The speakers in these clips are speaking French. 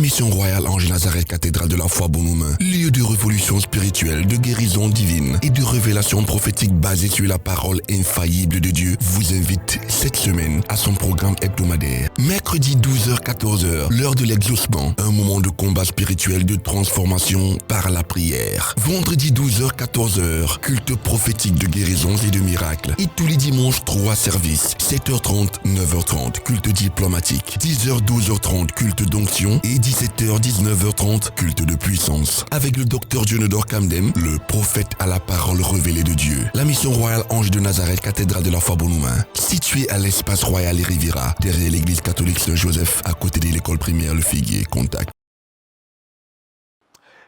Mission Royale Ange Nazareth Cathédrale de la Foi Bonhomme, lieu de révolution spirituelle, de guérison divine et de révélation prophétique basée sur la parole infaillible de Dieu, vous invite cette semaine à son programme hebdomadaire. Mercredi 12h-14h, l'heure de l'exaucement, un moment de combat spirituel de transformation par la prière. Vendredi 12h-14h, culte prophétique de guérisons et de miracles. Et tous les dimanches, 3 services, 7h30, 9h30, culte diplomatique, 10h-12h30, culte d'onction et 17h-19h30, culte de puissance. Avec le docteur Dionodore Kamdem, le prophète à la parole révélée de Dieu. La mission royale Ange de Nazareth, cathédrale de la Foi Bonhomme, située à l'espace royal et Riviera, derrière l'église catholique Saint-Joseph, à côté de l'école primaire Le Figuier. Contact.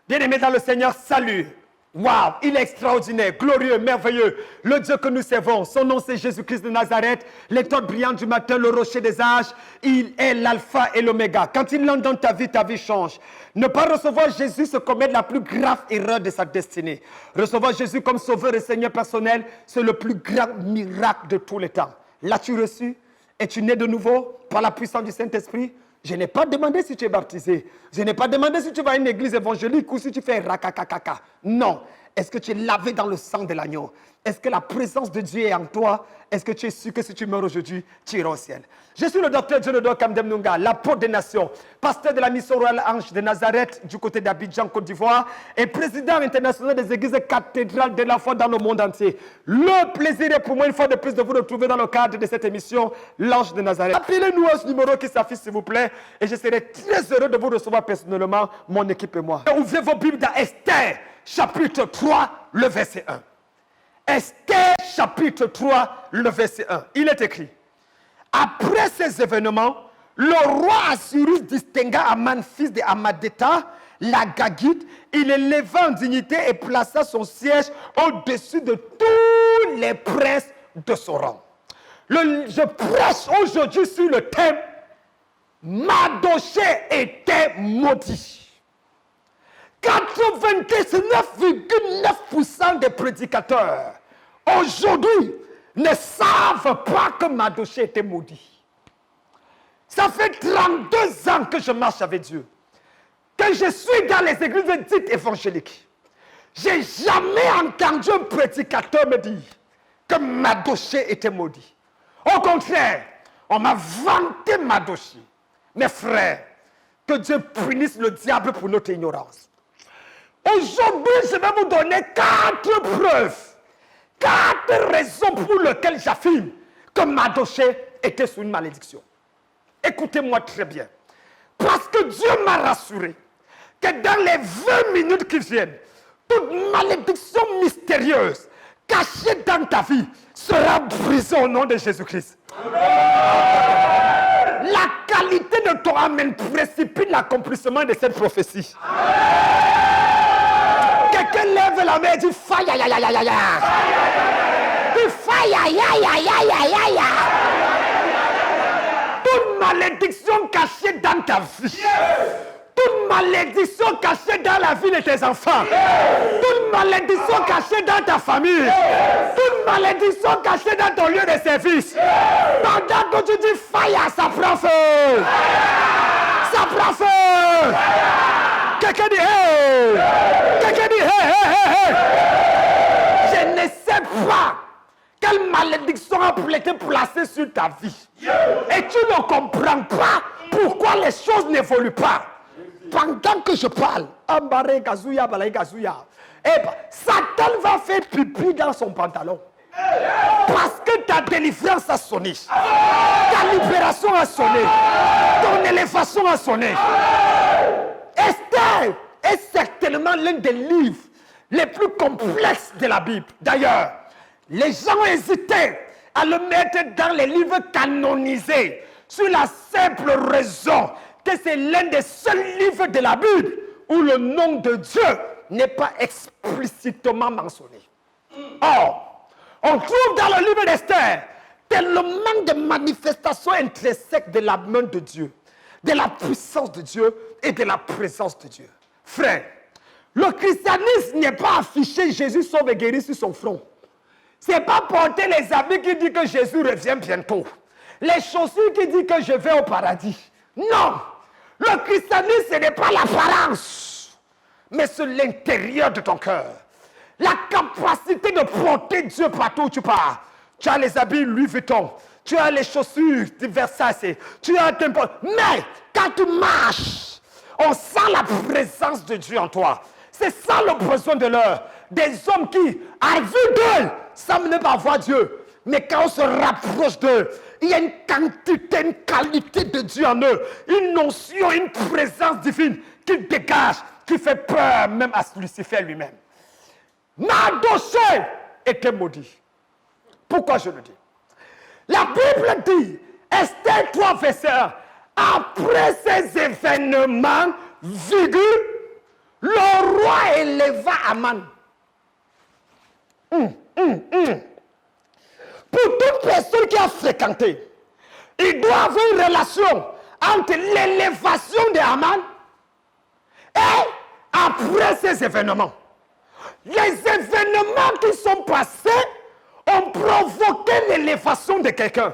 Bien-aimés dans le Seigneur, salut. Waouh, il est extraordinaire, glorieux, merveilleux. Le Dieu que nous servons, son nom c'est Jésus-Christ de Nazareth, l'étoile brillante du matin, le rocher des âges. Il est l'alpha et l'oméga. Quand il entre dans ta vie change. Ne pas recevoir Jésus, c'est commettre la plus grave erreur de sa destinée. Recevoir Jésus comme sauveur et Seigneur personnel, c'est le plus grand miracle de tous les temps. L'as-tu reçu? Es-tu né de nouveau par la puissance du Saint-Esprit? Je n'ai pas demandé si tu es baptisé. Je n'ai pas demandé si tu vas à une église évangélique ou si tu fais rakakakaka. Non. Est-ce que tu es lavé dans le sang de l'agneau? Est-ce que la présence de Dieu est en toi? Est-ce que tu es sûr que si tu meurs aujourd'hui, tu iras au ciel? Je suis le docteur Dionodore Kamdem Nunga, l'apôtre des nations, pasteur de la mission royale Ange de Nazareth du côté d'Abidjan, Côte d'Ivoire, et président international des églises cathédrales de la foi dans le monde entier. Le plaisir est pour moi une fois de plus de vous retrouver dans le cadre de cette émission, l'Ange de Nazareth. Appelez-nous à ce numéro qui s'affiche s'il vous plaît, et je serai très heureux de vous recevoir personnellement, mon équipe et moi. Ouvrez vos Bibles dans Esther, chapitre 3, le verset 1. Esther, chapitre 3, le verset 1. Il est écrit: après ces événements, le roi Assyrus distingua Aman, fils de Hammedata, la Gagite. Il éleva en dignité et plaça son siège au-dessus de tous les princes de son rang. Je prêche aujourd'hui sur le thème Mardochée était maudit. 99,9% des prédicateurs aujourd'hui ne savent pas que Mardochée était maudit. Ça fait 32 ans que je marche avec Dieu, que je suis dans les églises dites évangéliques. J'ai jamais entendu un prédicateur me dire que Mardochée était maudit. Au contraire, on m'a vanté Mardochée. Mes frères, que Dieu punisse le diable pour notre ignorance. Aujourd'hui, je vais vous donner 4 preuves, 4 raisons pour lesquelles j'affirme que Mardochée était sous une malédiction. Écoutez-moi très bien. Parce que Dieu m'a rassuré que dans les 20 minutes qui viennent, toute malédiction mystérieuse cachée dans ta vie sera brisée au nom de Jésus-Christ. La qualité de ton amen précipite l'accomplissement de cette prophétie. Quelqu'un lève la main et dit faille, aïe, aïe, aïe, aïe, aïe. Dit faille, aïe, aïe, aïe, aïe, aïe, aïe. Toute malédiction cachée dans ta vie. Toute malédiction cachée dans la vie de tes enfants. Toute malédiction cachée dans ta famille. Toute malédiction cachée dans ton lieu de service. Pendant que tu dis faille, ça prend feu. Ça prend feu. Quelqu'un dit hey. Quelqu'un dit hey, hey, hey, hey. Je ne sais pas quelle malédiction a été placée sur ta vie. Et tu ne comprends pas pourquoi les choses n'évoluent pas. Pendant que je parle, Satan va faire pipi dans son pantalon. Parce que ta délivrance a sonné. Ta libération a sonné. Ton élévation a sonné. Esther est certainement l'un des livres les plus complexes de la Bible. D'ailleurs, les gens hésitaient à le mettre dans les livres canonisés sur la simple raison que c'est l'un des seuls livres de la Bible où le nom de Dieu n'est pas explicitement mentionné. Or, on trouve dans le livre d'Esther tellement de manifestations intrinsèques de la main de Dieu, de la puissance de Dieu et de la présence de Dieu. Frère, le christianisme n'est pas affiché Jésus sauve et guérit sur son front. Ce n'est pas porter les habits qui disent que Jésus revient bientôt. Les chaussures qui disent que je vais au paradis. Non! Le christianisme, ce n'est pas l'apparence, mais c'est l'intérieur de ton cœur. La capacité de porter Dieu partout où tu pars. Tu as les habits Louis Vuitton, tu as les chaussures de Versace, tu as mais quand tu marches, on sent la présence de Dieu en toi. C'est ça le besoin de l'heure. Des hommes qui, à vue d'eux, semblent ne pas voir Dieu. Mais quand on se rapproche d'eux, il y a une quantité, une qualité de Dieu en eux. Une notion, une présence divine qui dégage, qui fait peur même à Lucifer lui-même. Mardochée était maudit. Pourquoi je le dis? La Bible dit, Esther 3, verset 1, après ces événements, le roi éleva Aman. Pour toute personne qui a fréquenté, il doit avoir une relation entre l'élévation de Aman et après ces événements. Les événements qui sont passés ont provoqué l'élévation de quelqu'un.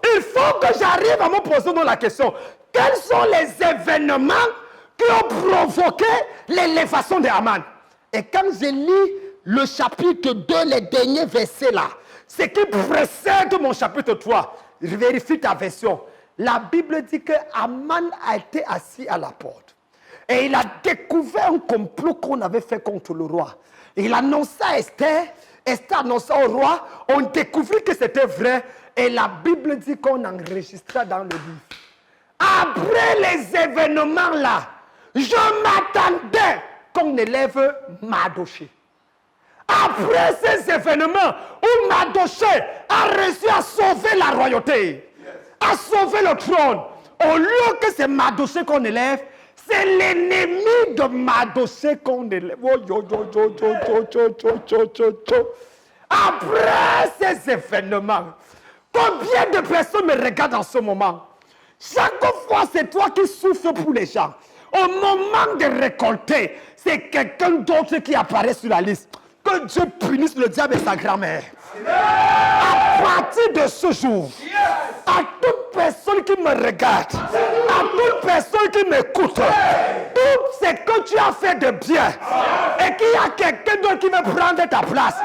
Il faut que j'arrive à me poser la question. Quels sont les événements qui ont provoqué l'élévation de Aman? Et quand je lis le chapitre 2, les derniers versets là, ce qui précède mon chapitre 3, je vérifie ta version. La Bible dit que Aman a été assis à la porte. Et il a découvert un complot qu'on avait fait contre le roi. Il annonça à Esther, Esther annonça au roi, on découvrit que c'était vrai. Et la Bible dit qu'on enregistra dans le livre. Après les événements là, je m'attendais qu'on élève Mardochée. Après ces événements où Mardochée a réussi à sauver la royauté, à sauver le trône, au lieu que c'est Mardochée qu'on élève, c'est l'ennemi de Mardochée qu'on élève. Après ces événements, combien de personnes me regardent en ce moment? Chaque fois, c'est toi qui souffres pour les gens. Au moment de récolter, c'est quelqu'un d'autre qui apparaît sur la liste. Que Dieu punisse le diable et sa grand-mère. À partir de ce jour, à toute personne qui me regarde, à toute personne qui m'écoute, tout ce que tu as fait de bien et qu'il y a quelqu'un d'autre qui veut prendre ta place,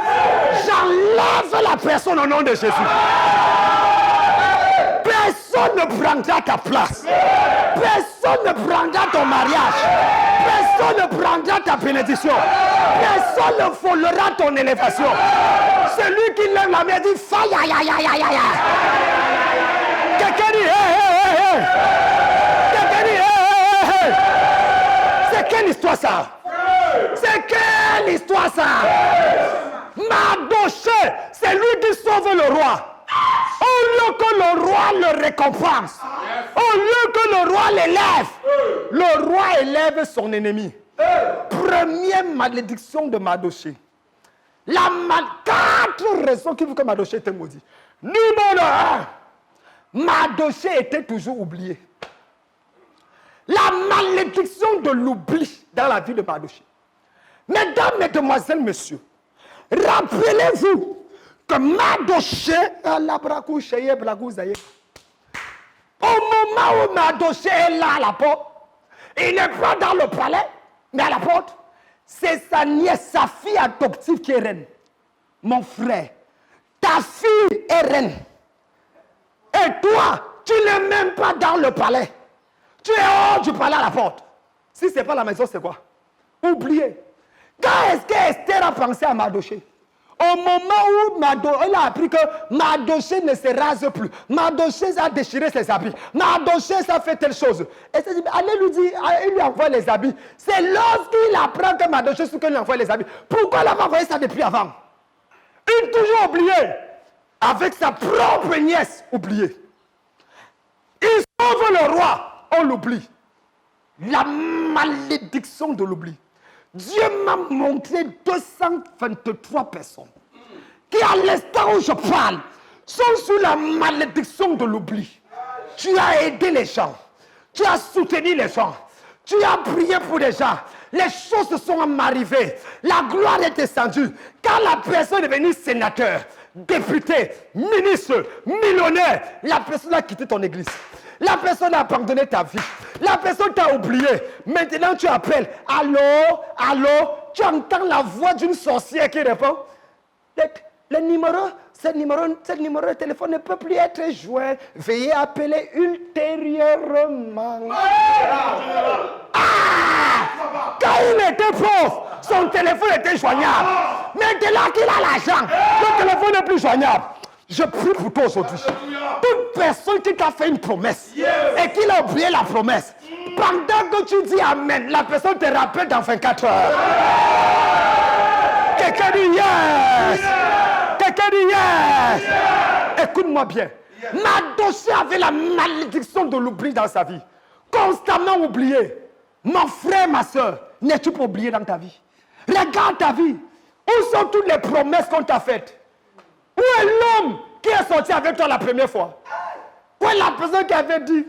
j'enlève la personne au nom de Jésus. Personne ne prendra ta place. Personne ne prendra ton mariage. Personne ne prendra ta bénédiction. Personne ne volera ton élévation. Celui qui lève la main dit faille, aïe, aïe, aïe, aïe, aïe. Quelqu'un dit hey, hey, hey, hey. Quelqu'un dit hey, hey, hey. C'est quelle histoire ça? C'est quelle histoire ça? Mardochée, c'est lui qui sauve le roi. Au lieu que le roi le récompense, au lieu que le roi l'élève, le roi élève son ennemi. Première malédiction de Mardochée. Quatre raisons qui font que Mardochée était maudit. Numéro 1, Mardochée était toujours oublié. La malédiction de l'oubli dans la vie de Mardochée. Mesdames, mesdemoiselles, messieurs, rappelez-vous que Mardochée, au moment où Mardochée est là à la porte, il n'est pas dans le palais, mais à la porte, c'est sa nièce, sa fille adoptive qui est reine. Mon frère, ta fille est reine. Et toi, tu n'es même pas dans le palais. Tu es hors du palais à la porte. Si ce n'est pas la maison, c'est quoi? Oubliez. Quand est-ce qu'Esther a pensé à Mardochée? Au moment où elle a appris que Mardochée ne se rase plus, Mardochée a déchiré ses habits, Mardochée a fait telle chose. Et elle dit, allez lui dire, il lui envoie les habits. C'est lorsqu'il apprend que Mardochée sait qu'il lui envoie les habits. Pourquoi il a envoyé ça depuis avant? Il toujours oublié. Avec sa propre nièce oubliée. Il sauve le roi, on l'oublie. La malédiction de l'oubli. Dieu m'a montré 223 personnes qui, à l'instant où je parle, sont sous la malédiction de l'oubli. Tu as aidé les gens, tu as soutenu les gens, tu as prié pour les gens. Les choses se sont arrivées, la gloire est descendue. Quand la personne est devenue sénateur, député, ministre, millionnaire, la personne a quitté ton église. La personne a abandonné ta vie. La personne t'a oublié. Maintenant, tu appelles. Allô, allô. Tu entends la voix d'une sorcière qui répond. Le numéro, ce numéro de téléphone ne peut plus être joint. Veuillez appeler ultérieurement. Quand il était pauvre, son téléphone était joignable. Maintenant qu'il a l'argent, le téléphone n'est plus joignable. Je prie pour toi aujourd'hui. Toute personne qui t'a fait une promesse et qui a oublié la promesse, pendant que tu dis Amen, la personne te rappelle dans 24 heures. Quelqu'un dit yes. Quelqu'un dit yes. Écoute-moi bien. Mardochée avait la malédiction de l'oubli dans sa vie. Constamment oublié. Mon frère, ma soeur, n'es-tu pas oublié dans ta vie? Regarde ta vie. Où sont toutes les promesses qu'on t'a faites? Où est l'homme qui est sorti avec toi la première fois? Où est la personne qui avait dit,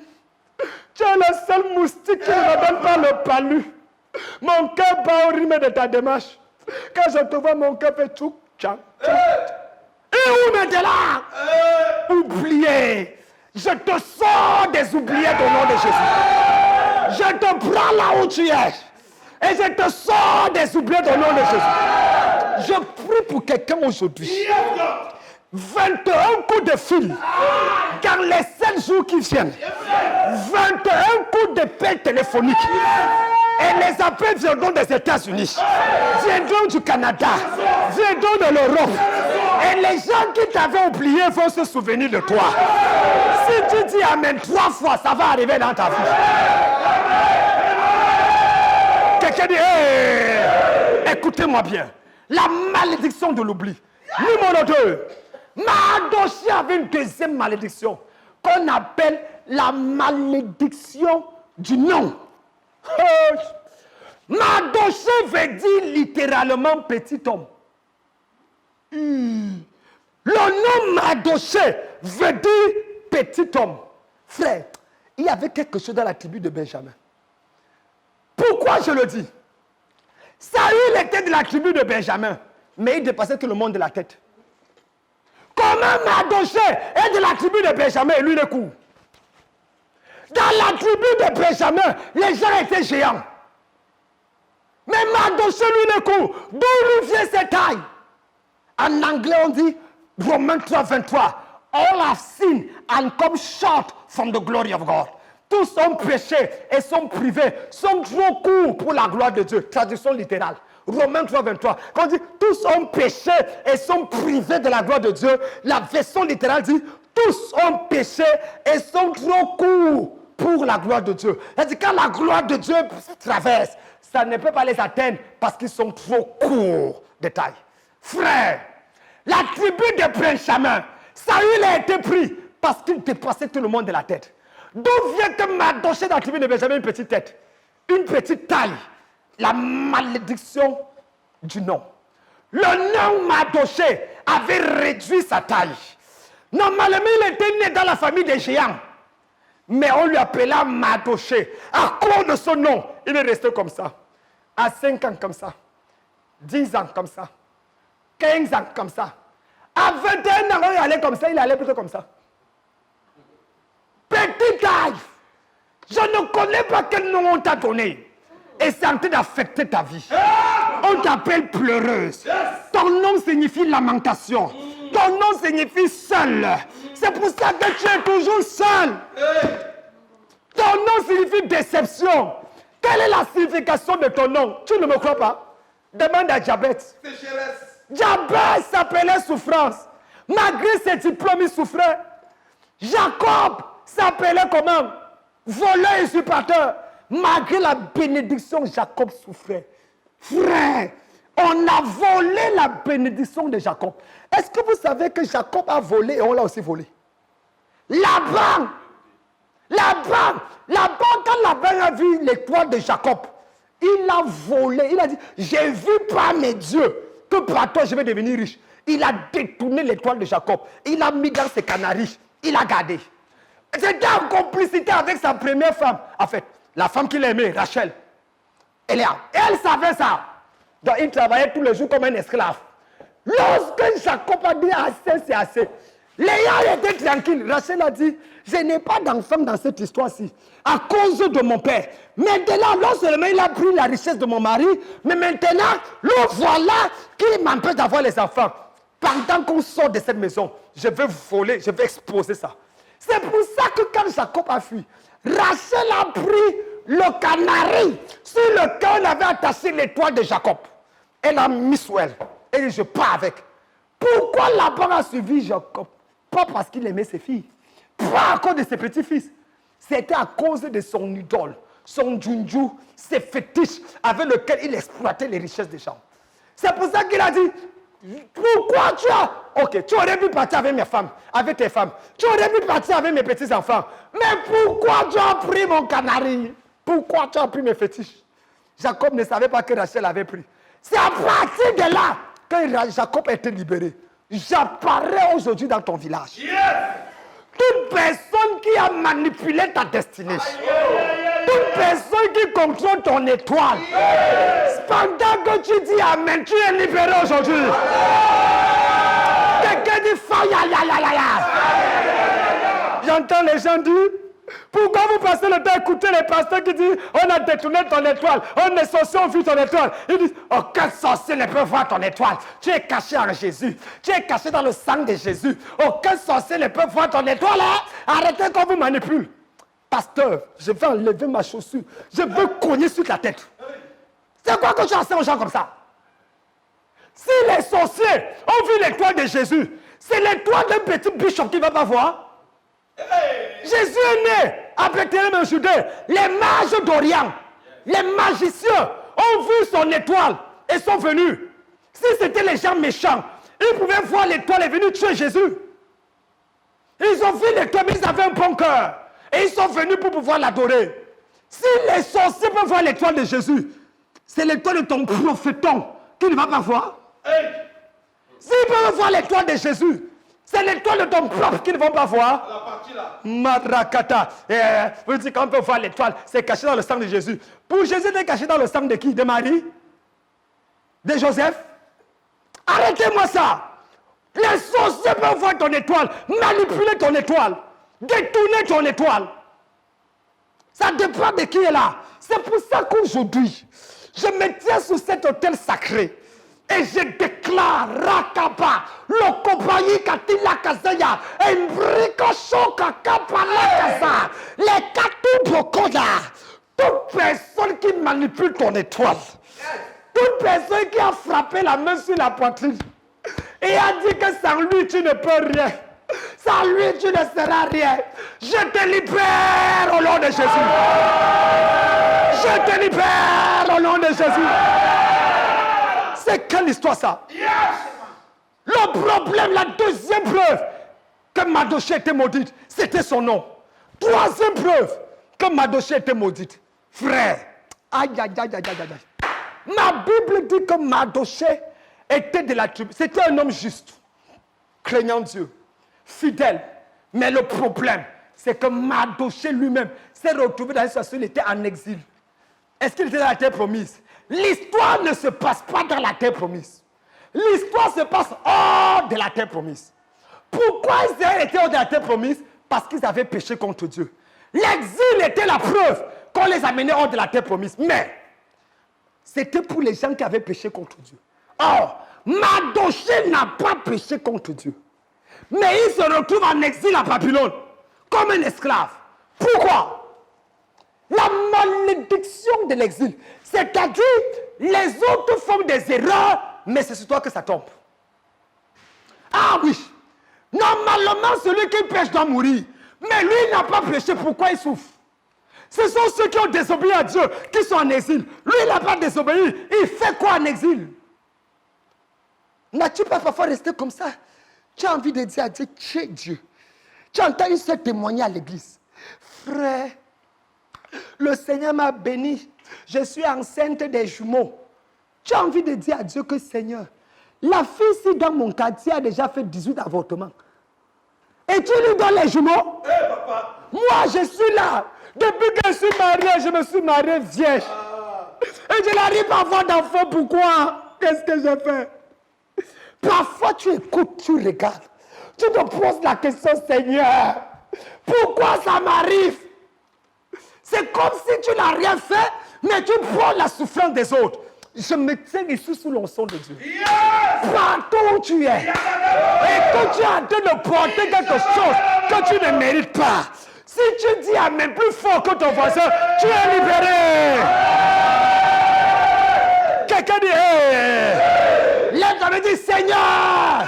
tu es le seul moustique qui ne me donne pas le palu. Mon cœur bat au rythme de ta démarche. Quand je te vois, mon cœur fait tchouk, tchak, tchak. Et où maintenant? Oublié. Je te sors des oubliés au nom de Jésus. Je te prends là où tu es. Et je te sors des oubliés au nom de Jésus. Je prie pour quelqu'un aujourd'hui. 21 coups de fil dans les 7 jours qui viennent. 21 coups de paix téléphonique. Et les appels viendront des États-Unis, viendront du Canada, viendront de l'Europe. Et les gens qui t'avaient oublié vont se souvenir de toi. Si tu dis Amen 3 fois, ça va arriver dans ta vie. Quelqu'un dit, hey, écoutez-moi bien. La malédiction de l'oubli. Numéro 2. Mardochée avait une deuxième malédiction qu'on appelle la malédiction du nom. Mardochée veut dire littéralement petit homme. Le nom Mardochée veut dire petit homme. Frère, il y avait quelque chose dans la tribu de Benjamin. Pourquoi je le dis? Saül était de la tribu de Benjamin, mais il dépassait tout le monde de la tête. Comment Mardochée est de la tribu de Benjamin et lui le coup? Dans la tribu de Benjamin, les gens étaient géants. Mais Mardochée lui le coup, d'où lui vient cette taille? En anglais on dit, Romains 3, 23, all have sinned and come short from the glory of God. Tous sont péchés et sont privés, sont trop courts pour la gloire de Dieu. Traduction littérale. Romains 3, 23. Quand on dit tous ont péché et sont privés de la gloire de Dieu, la version littérale dit tous ont péché et sont trop courts pour la gloire de Dieu. C'est-à-dire quand la gloire de Dieu traverse, ça ne peut pas les atteindre parce qu'ils sont trop courts de taille. Frère, la tribu de Benjamin, Saül a été pris parce qu'il dépassait tout le monde de la tête. D'où vient que Mardochée dans la tribu de Benjamin une petite tête, une petite taille? La malédiction du nom. Le nom Mardochée avait réduit sa taille. Normalement, il était né dans la famille des géants. Mais on lui appela Mardochée. À cause de son nom, il est resté comme ça. À 5 ans comme ça. 10 ans comme ça. 15 ans comme ça. À 21 ans, il allait comme ça, il allait plutôt comme ça. Petite taille. Je ne connais pas quel nom on t'a donné. Et c'est en train d'affecter ta vie. On t'appelle pleureuse. Ton nom signifie lamentation. Ton nom signifie seul. C'est pour ça que tu es toujours seul. Ton nom signifie déception. Quelle est la signification de ton nom? Tu ne me crois pas? Demande à Jabez. Jabez s'appelait souffrance. Malgré ses diplômes, il souffrait. Jacob s'appelait comment? Voleur et usurpateur. Malgré la bénédiction, Jacob souffrait. Frère, on a volé la bénédiction de Jacob. Est-ce que vous savez que Jacob a volé et on l'a aussi volé? Laban, quand Laban a vu l'étoile de Jacob, il a volé. Il a dit, j'ai vu par mes dieux que par toi je vais devenir riche. Il a détourné l'étoile de Jacob. Il a mis dans ses canaries. Il a gardé. C'était en complicité avec sa première femme. En fait, la femme qu'il aimait, Rachel. Elle savait ça. Donc il travaillait tous les jours comme un esclave. Lorsque Jacob a dit assez, c'est assez. Léa était tranquille. Rachel a dit, je n'ai pas d'enfant dans cette histoire-ci, à cause de mon père. Maintenant, non seulement il a pris la richesse de mon mari, mais maintenant, le voilà qui m'empêche d'avoir les enfants. Pendant qu'on sort de cette maison, je vais voler, je vais exposer ça. C'est pour ça que quand Jacob a fui, Rachel a pris le canari sur lequel on avait attaché l'étoile de Jacob. Elle a mis sur elle. Elle dit, je pars avec. Pourquoi Laban a suivi Jacob? Pas parce qu'il aimait ses filles. Pas à cause de ses petits-fils. C'était à cause de son idole, son junju, ses fétiches avec lesquels il exploitait les richesses des gens. C'est pour ça qu'il a dit, pourquoi tu as... Ok, tu aurais pu partir avec mes femmes, avec tes femmes. Tu aurais pu partir avec mes petits-enfants. Mais pourquoi tu as pris mon canari? Pourquoi tu as pris mes fétiches? Jacob ne savait pas que Rachel avait pris. C'est à partir de là que Jacob a été libéré. J'apparais aujourd'hui dans ton village. Yes. Toute personne qui a manipulé ta destinée, toute personne qui contrôle ton étoile, pendant que tu dis Amen, tu es libéré aujourd'hui. Quelqu'un dit fire. J'entends les gens dire, pourquoi vous passez le temps à écouter les pasteurs qui disent on a détourné ton étoile, on est sorcier, on vit ton étoile. Ils disent aucun sorcier ne peut voir ton étoile. Tu es caché en Jésus, tu es caché dans le sang de Jésus. Aucun sorcier ne peut voir ton étoile. Hein? Arrêtez qu'on vous manipule. Pasteur, je vais enlever ma chaussure, je veux cogner sur ta tête. C'est quoi que tu enseignes aux gens comme ça? Si les sorciers ont vu l'étoile de Jésus, c'est l'étoile d'un petit bishop qui ne va pas voir. Jésus est né à Bethléem en Judée. Les mages d'Orient, les magiciens ont vu son étoile et sont venus. Si c'était les gens méchants, ils pouvaient voir l'étoile et venir tuer Jésus. Ils ont vu l'étoile, mais ils avaient un bon cœur. Et ils sont venus pour pouvoir l'adorer. Si les sorciers peuvent voir l'étoile de Jésus, c'est l'étoile de ton prophéton qui ne va pas voir. S'ils peuvent voir l'étoile de Jésus, c'est l'étoile de ton propre qu'ils ne vont pas voir. La partie là. Madrakata. Vous dites qu'on peut voir l'étoile, c'est caché dans le sang de Jésus. Pour Jésus, c'est caché dans le sang de qui? De Marie? De Joseph? Arrêtez-moi ça. Les sorciers peuvent voir ton étoile, manipuler ton étoile, détourner ton étoile. Ça dépend de qui est là. C'est pour ça qu'aujourd'hui, je me tiens sur cet autel sacré. Et je déclare, Rakaba, le compagnie Katila Kazaya, Embrico Shoka Kapala Kaza, les Katou Bokoda, toute personne qui manipule ton étoile, toute personne qui a frappé la main sur la poitrine et a dit que sans lui tu ne peux rien, sans lui tu ne seras rien, je te libère au nom de Jésus. Je te libère au nom de Jésus. C'est quelle histoire ça? Yes. Le problème, la deuxième preuve que Mardochée était maudite, c'était son nom. Troisième preuve que Mardochée était maudite. Frère, aïe. Ma Bible dit que Mardochée était de la tribu. C'était un homme juste, craignant Dieu, fidèle. Mais le problème, c'est que Mardochée lui-même s'est retrouvé dans une situation où il était en exil. Est-ce qu'il était dans la terre promise? L'histoire ne se passe pas dans la terre promise. L'histoire se passe hors de la terre promise. Pourquoi Israël était hors de la terre promise? Parce qu'ils avaient péché contre Dieu. L'exil était la preuve qu'on les amenait hors de la terre promise. Mais c'était pour les gens qui avaient péché contre Dieu. Or, Mardochée n'a pas péché contre Dieu. Mais il se retrouve en exil à Babylone comme un esclave. Pourquoi? La malédiction de l'exil. C'est-à-dire, les autres font des erreurs, mais c'est sur toi que ça tombe. Ah oui. Normalement, celui qui pêche doit mourir. Mais lui, il n'a pas péché. Pourquoi il souffre? Ce sont ceux qui ont désobéi à Dieu, qui sont en exil. Lui, il n'a pas désobéi. Il fait quoi en exil? N'as-tu pas parfois resté comme ça? Tu as envie de dire à Dieu, tu es Dieu. Tu entends une seule témoigner à l'église. Frère, le Seigneur m'a béni. Je suis enceinte des jumeaux. Tu as envie de dire à Dieu que Seigneur, la fille ici dans mon quartier a déjà fait 18 avortements. Et tu lui donnes les jumeaux? Hey, papa. Moi, je suis là. Depuis que je suis marié, je me suis marié vierge. Et je n'arrive pas à avoir d'enfant. Pourquoi? Qu'est-ce que j'ai fait? Parfois, tu écoutes, tu regardes. Tu te poses la question, Seigneur, pourquoi ça m'arrive? C'est comme si tu n'as rien fait, mais tu prends la souffrance des autres. Je me tiens ici sous l'onction de Dieu. Partout où tu es, et que tu es en train de porter quelque chose que tu ne mérites pas. Si tu dis Amen plus fort que ton voisin, tu es libéré. Quelqu'un dit, hey. Lève-toi et dis, Seigneur.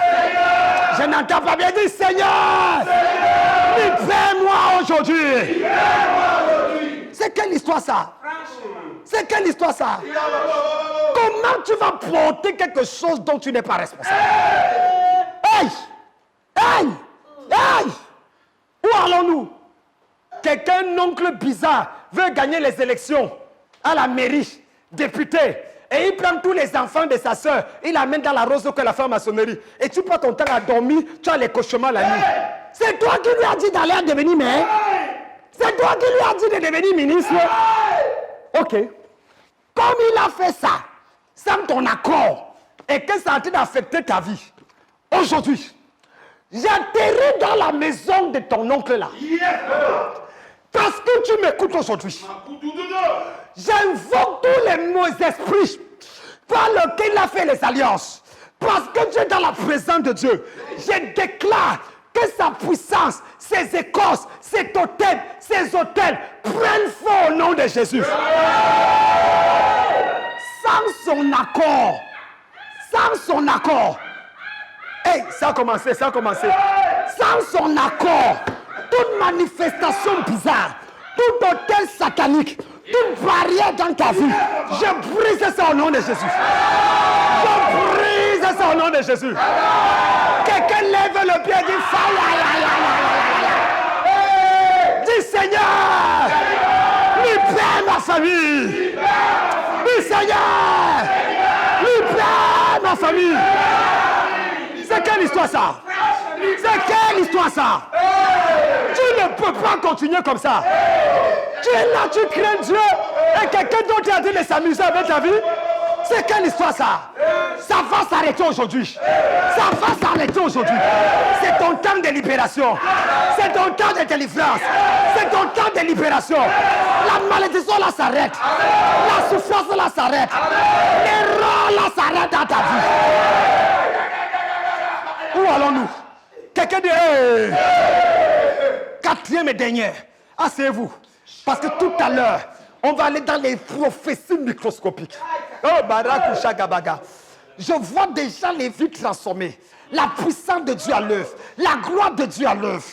Je n'entends pas bien, dis, Seigneur. Libère-moi aujourd'hui. C'est quelle histoire ça? C'est quelle histoire ça? Comment tu vas porter quelque chose dont tu n'es pas responsable? Hey! Hey! Hey! Où allons-nous? Quelqu'un, un oncle bizarre, veut gagner les élections à la mairie, député, et il prend tous les enfants de sa soeur, il l'amène dans la rose que la femme maçonnerie, et tu passes ton temps à dormir, tu as les cauchemars la nuit. C'est toi qui lui as dit d'aller devenir maire? C'est toi qui lui as dit de devenir ministre? Ok. Comme il a fait ça, sans ton accord, et que ça a été d'affecter ta vie, aujourd'hui, j'atterris dans la maison de ton oncle là. Parce que tu m'écoutes aujourd'hui. J'invoque tous les mauvais esprits par lesquels il a fait les alliances. Parce que tu es dans la présence de Dieu. Je déclare que sa puissance, ses écorces, ses totems, ses hôtels prennent feu au nom de Jésus. Sans son accord. Sans son accord. Hey, ça a commencé, ça a commencé. Sans son accord, toute manifestation bizarre, tout hôtel satanique, toute barrière dans ta vie, je brise ça au nom de Jésus. Je brise ça au nom de Jésus. Quelqu'un lève le pied et dit dis Seigneur, libère ma famille. Dis Seigneur, libère ma famille. C'est quelle histoire ça? C'est quelle histoire ça? Tu ne peux pas continuer comme ça. Tu es là, tu crains Dieu et quelqu'un d'autre est en train de s'amuser avec ta vie. C'est quelle histoire ça? Ça va s'arrêter aujourd'hui. Ça va s'arrêter aujourd'hui. C'est ton temps de libération. C'est ton temps de délivrance. C'est ton temps de libération. La malédiction là s'arrête. La souffrance là s'arrête. L'erreur là s'arrête dans ta vie. Où allons-nous? Quelqu'un dit, hey. Quatrième et dernier, asseyez-vous. Parce que tout à l'heure, on va aller dans les prophéties microscopiques. Oh, Barakusha Gabaga. Je vois déjà les vies transformées. La puissance de Dieu à l'œuvre. La gloire de Dieu à l'œuvre.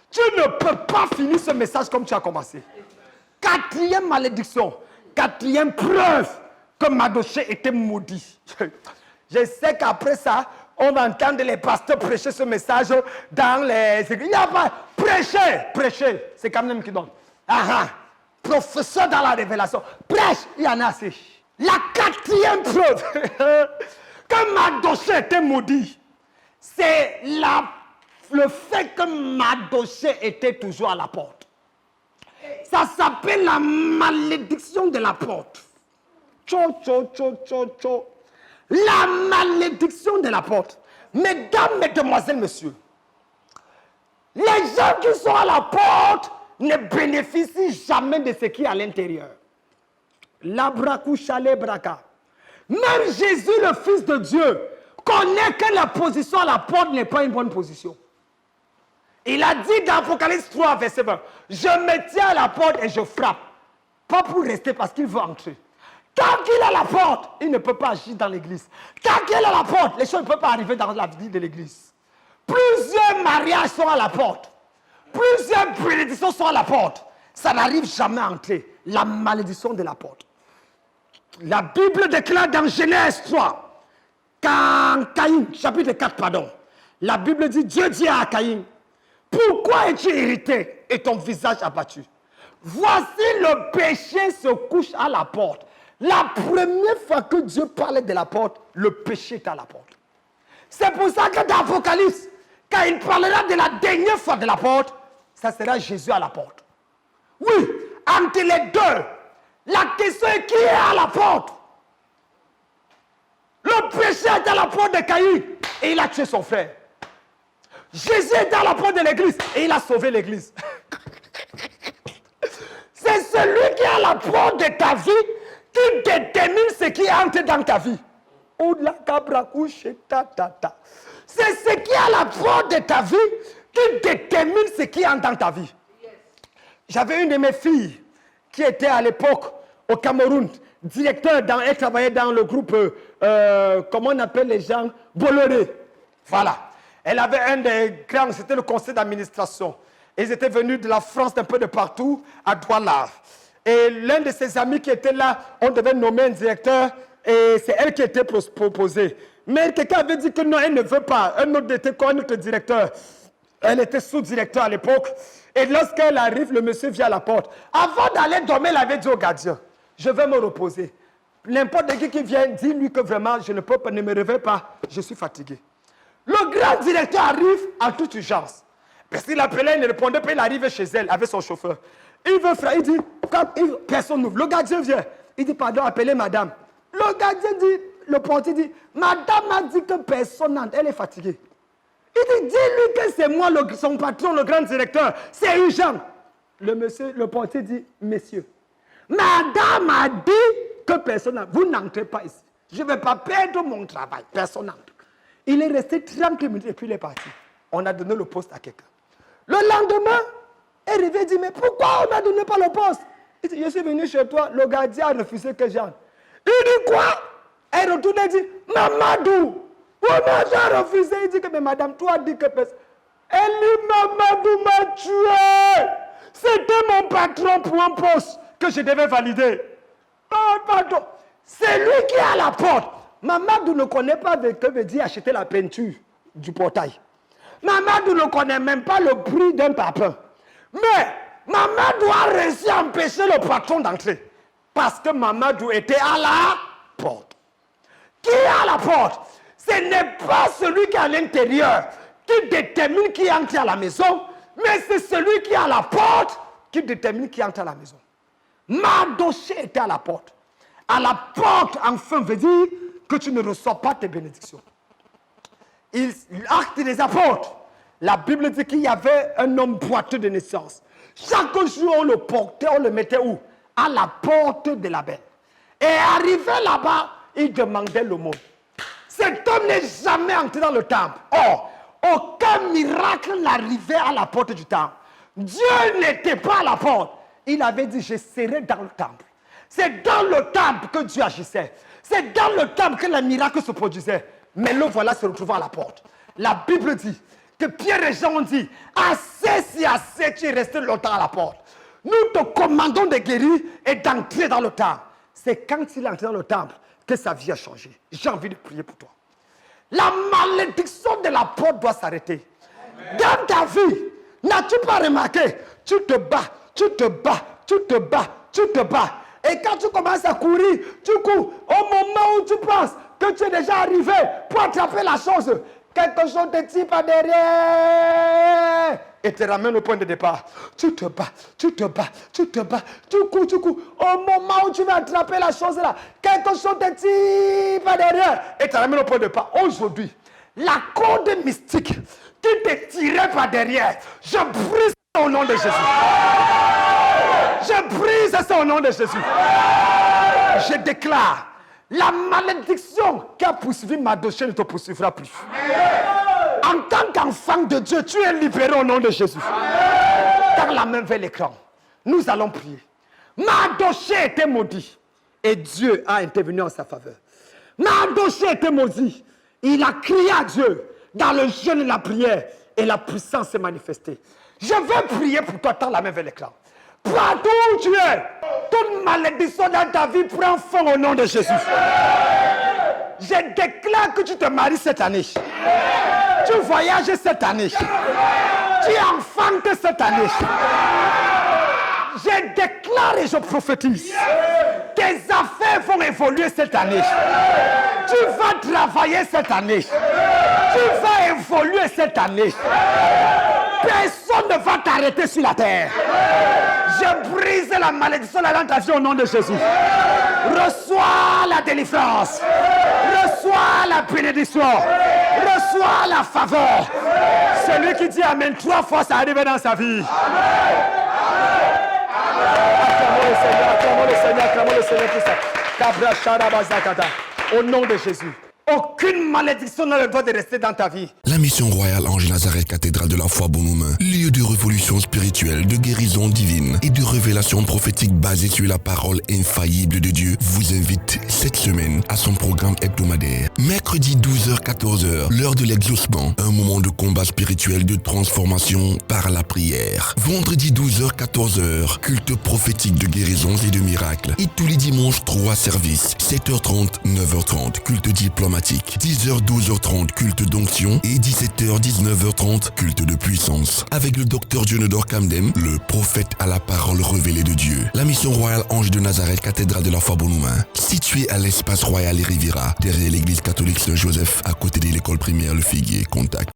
Tu ne peux pas finir ce message comme tu as commencé. Quatrième malédiction. Quatrième preuve que Madoché était maudit. Je sais qu'après ça, on va entendre les pasteurs prêcher ce message dans les... Il n'y a pas... Prêcher. C'est quand même qui donne. Professeur dans la révélation. Prêche, il y en a assez. La quatrième preuve que Madoché était maudit, c'est le fait que Madoché était toujours à la porte. Ça s'appelle la malédiction de la porte. La malédiction de la porte. Mesdames, mesdemoiselles, messieurs, les gens qui sont à la porte ne bénéficient jamais de ce qui est à l'intérieur. Braka. Même Jésus, le Fils de Dieu, connaît que la position à la porte n'est pas une bonne position. Il a dit dans Apocalypse 3, verset 20, je me tiens à la porte et je frappe. Pas pour rester parce qu'il veut entrer. Tant qu'il est à la porte, il ne peut pas agir dans l'église. Tant qu'il est à la porte, les choses ne peuvent pas arriver dans la vie de l'église. Plusieurs mariages sont à la porte. Plusieurs bénédictions sont à la porte. Ça n'arrive jamais à entrer. La malédiction de la porte. La Bible déclare dans Genèse 3, quand Caïn, chapitre 4, pardon, la Bible dit, Dieu dit à Caïn, pourquoi es-tu irrité et ton visage abattu? Voici le péché se couche à la porte. La première fois que Dieu parlait de la porte, le péché est à la porte. C'est pour ça que dans l'Apocalypse, quand il parlera de la dernière fois de la porte, ça sera Jésus à la porte. Oui, entre les deux, la question est qui est à la porte? Le péché était à la porte de Caïn et il a tué son frère. Jésus était à la porte de l'église et il a sauvé l'église. C'est celui qui est à la porte de ta vie qui détermine ce qui entre dans ta vie. C'est ce qui est à la porte de ta vie qui détermine ce qui entre dans ta vie. J'avais une de mes filles qui était à l'époque au Cameroun, directeur, elle travaillait dans le groupe, comment on appelle les gens, Bolloré. Voilà. Elle avait un des grands, c'était le conseil d'administration. Ils étaient venus de la France, d'un peu de partout, à Douala. Et l'un de ses amis qui était là, on devait nommer un directeur, et c'est elle qui était proposée. Mais quelqu'un avait dit que non, elle ne veut pas. Un autre était quoi, un autre directeur. Elle était sous-directeur à l'époque. Et lorsqu'elle arrive, le monsieur vient à la porte. Avant d'aller dormir, elle avait dit au gardien, je vais me reposer. N'importe qui vient, dis-lui que vraiment, je ne peux pas, ne me réveille pas, je suis fatigué. Le grand directeur arrive en toute urgence. Parce qu'il appelait, il ne répondait pas, il arrive chez elle avec son chauffeur. Il veut faire, il dit, personne n'ouvre. Le gardien vient. Il dit, pardon, appelez madame. Le gardien dit, le portier dit, madame a dit que personne n'entre, elle est fatiguée. Il dit, dis-lui que c'est moi, son patron, le grand directeur. C'est urgent. Le portier dit, messieurs, madame a dit que personne n'entre. Vous n'entrez pas ici. Je ne vais pas perdre mon travail. Personne n'entre. Il est resté 30 minutes et puis il est parti. On a donné le poste à quelqu'un. Le lendemain, elle revient et dit, mais pourquoi on n'a donné pas le poste? Il dit, je suis venu chez toi, le gardien a refusé que j'entre. Il dit quoi? Elle retourne et dit, Mamadou, Mamadou a refusé. Il dit que, mais madame, toi dit que personne. Elle dit, Mamadou m'a tué. C'était mon patron pour un poste que je devais valider. Oh, pardon. C'est lui qui est à la porte. Mamadou ne connaît pas ce que veut dire acheter la peinture du portail. Mamadou ne connaît même pas le prix d'un papin. Mais Mamadou a réussi à empêcher le patron d'entrer. Parce que Mamadou était à la porte. Qui est à la porte? Ce n'est pas celui qui est à l'intérieur qui détermine qui entre à la maison, mais c'est celui qui est à la porte qui détermine qui entre à la maison. Mardochée était à la porte. À la porte, enfin, veut dire que tu ne reçois pas tes bénédictions. L'acte des apôtres, la Bible dit qu'il y avait un homme boiteux de naissance. Chaque jour, on le portait, on le mettait où? À la porte de la belle. Et arrivé là-bas, il demandait l'aumône. Cet homme n'est jamais entré dans le temple. Or, aucun miracle n'arrivait à la porte du temple. Dieu n'était pas à la porte. Il avait dit, je serai dans le temple. C'est dans le temple que Dieu agissait. C'est dans le temple que les miracles se produisaient. Mais le voilà se retrouvant à la porte. La Bible dit que Pierre et Jean ont dit, assez si assez, tu es resté longtemps à la porte. Nous te commandons de guérir et d'entrer dans le temple. C'est quand il est entré dans le temple que sa vie a changé. J'ai envie de prier pour toi. La malédiction de la porte doit s'arrêter. Dans ta vie, n'as-tu pas remarqué? Tu te bats, tu te bats, tu te bats, tu te bats. Et quand tu commences à courir, tu cours. Au moment où tu penses que tu es déjà arrivé pour attraper la chose, quelque chose te tire par derrière et te ramène au point de départ. Tu te bats, tu te bats, tu te bats, tu cours, tu cours. Au moment où tu vas attraper la chose là, quelque chose te tire par derrière et te ramène au point de départ. Aujourd'hui, la corde mystique qui te tirait par derrière, je brise au nom de Jésus. Je brise ça au nom de Jésus. Je déclare, la malédiction qui a poursuivi Mardochée ne te poursuivra plus. En tant qu'enfant de Dieu, tu es libéré au nom de Jésus. Dans la main vers l'écran, nous allons prier. Mardochée était maudit et Dieu a intervenu en sa faveur. Mardochée était maudit. Il a crié à Dieu dans le jeûne et la prière et la puissance s'est manifestée. Je vais prier pour toi, tends la main vers l'écran. Partout où tu es, toute malédiction dans ta vie prend fin au nom de Jésus. Je déclare que tu te maries cette année. Tu voyages cette année. Tu enfantes cette année. Je déclare et je prophétise. Tes affaires vont évoluer cette année. Tu vas travailler cette année. Tu vas évoluer cette année. Personne ne va t'arrêter sur la terre. Je brise la malédiction dans ta vie au nom de Jésus. Reçois la délivrance. Reçois Reçois la bénédiction. Reçois la faveur. Celui qui dit Amen 3 fois, ça arrive dans sa vie. Acclamons le Seigneur pour ça. Kabra Sharabazakata. Au nom de Jésus. Aucune malédiction n'a le droit de rester dans ta vie. La mission royale Ange Nazareth Cathédrale de la foi Bonhomme, lieu de révolution spirituelle, de guérison divine et de révélation prophétique basée sur la parole infaillible de Dieu, vous invite cette semaine à son programme hebdomadaire. Mercredi 12h-14h, l'heure de l'exaucement, un moment de combat spirituel de transformation par la prière. Vendredi 12h-14h, culte prophétique de guérisons et de miracles. Et tous les dimanches, 3 services, 7h30, 9h30, culte diplomatique. 10h, 12h30, culte d'onction et 17h, 19h30, culte de puissance. Avec le docteur Dionodor Kamdem, le prophète à la parole révélée de Dieu. La mission royale Ange de Nazareth, cathédrale de la foi Bonhomme, située à l'espace royal et Riviera, derrière l'église catholique Saint-Joseph, à côté de l'école primaire Le Figuier. Contact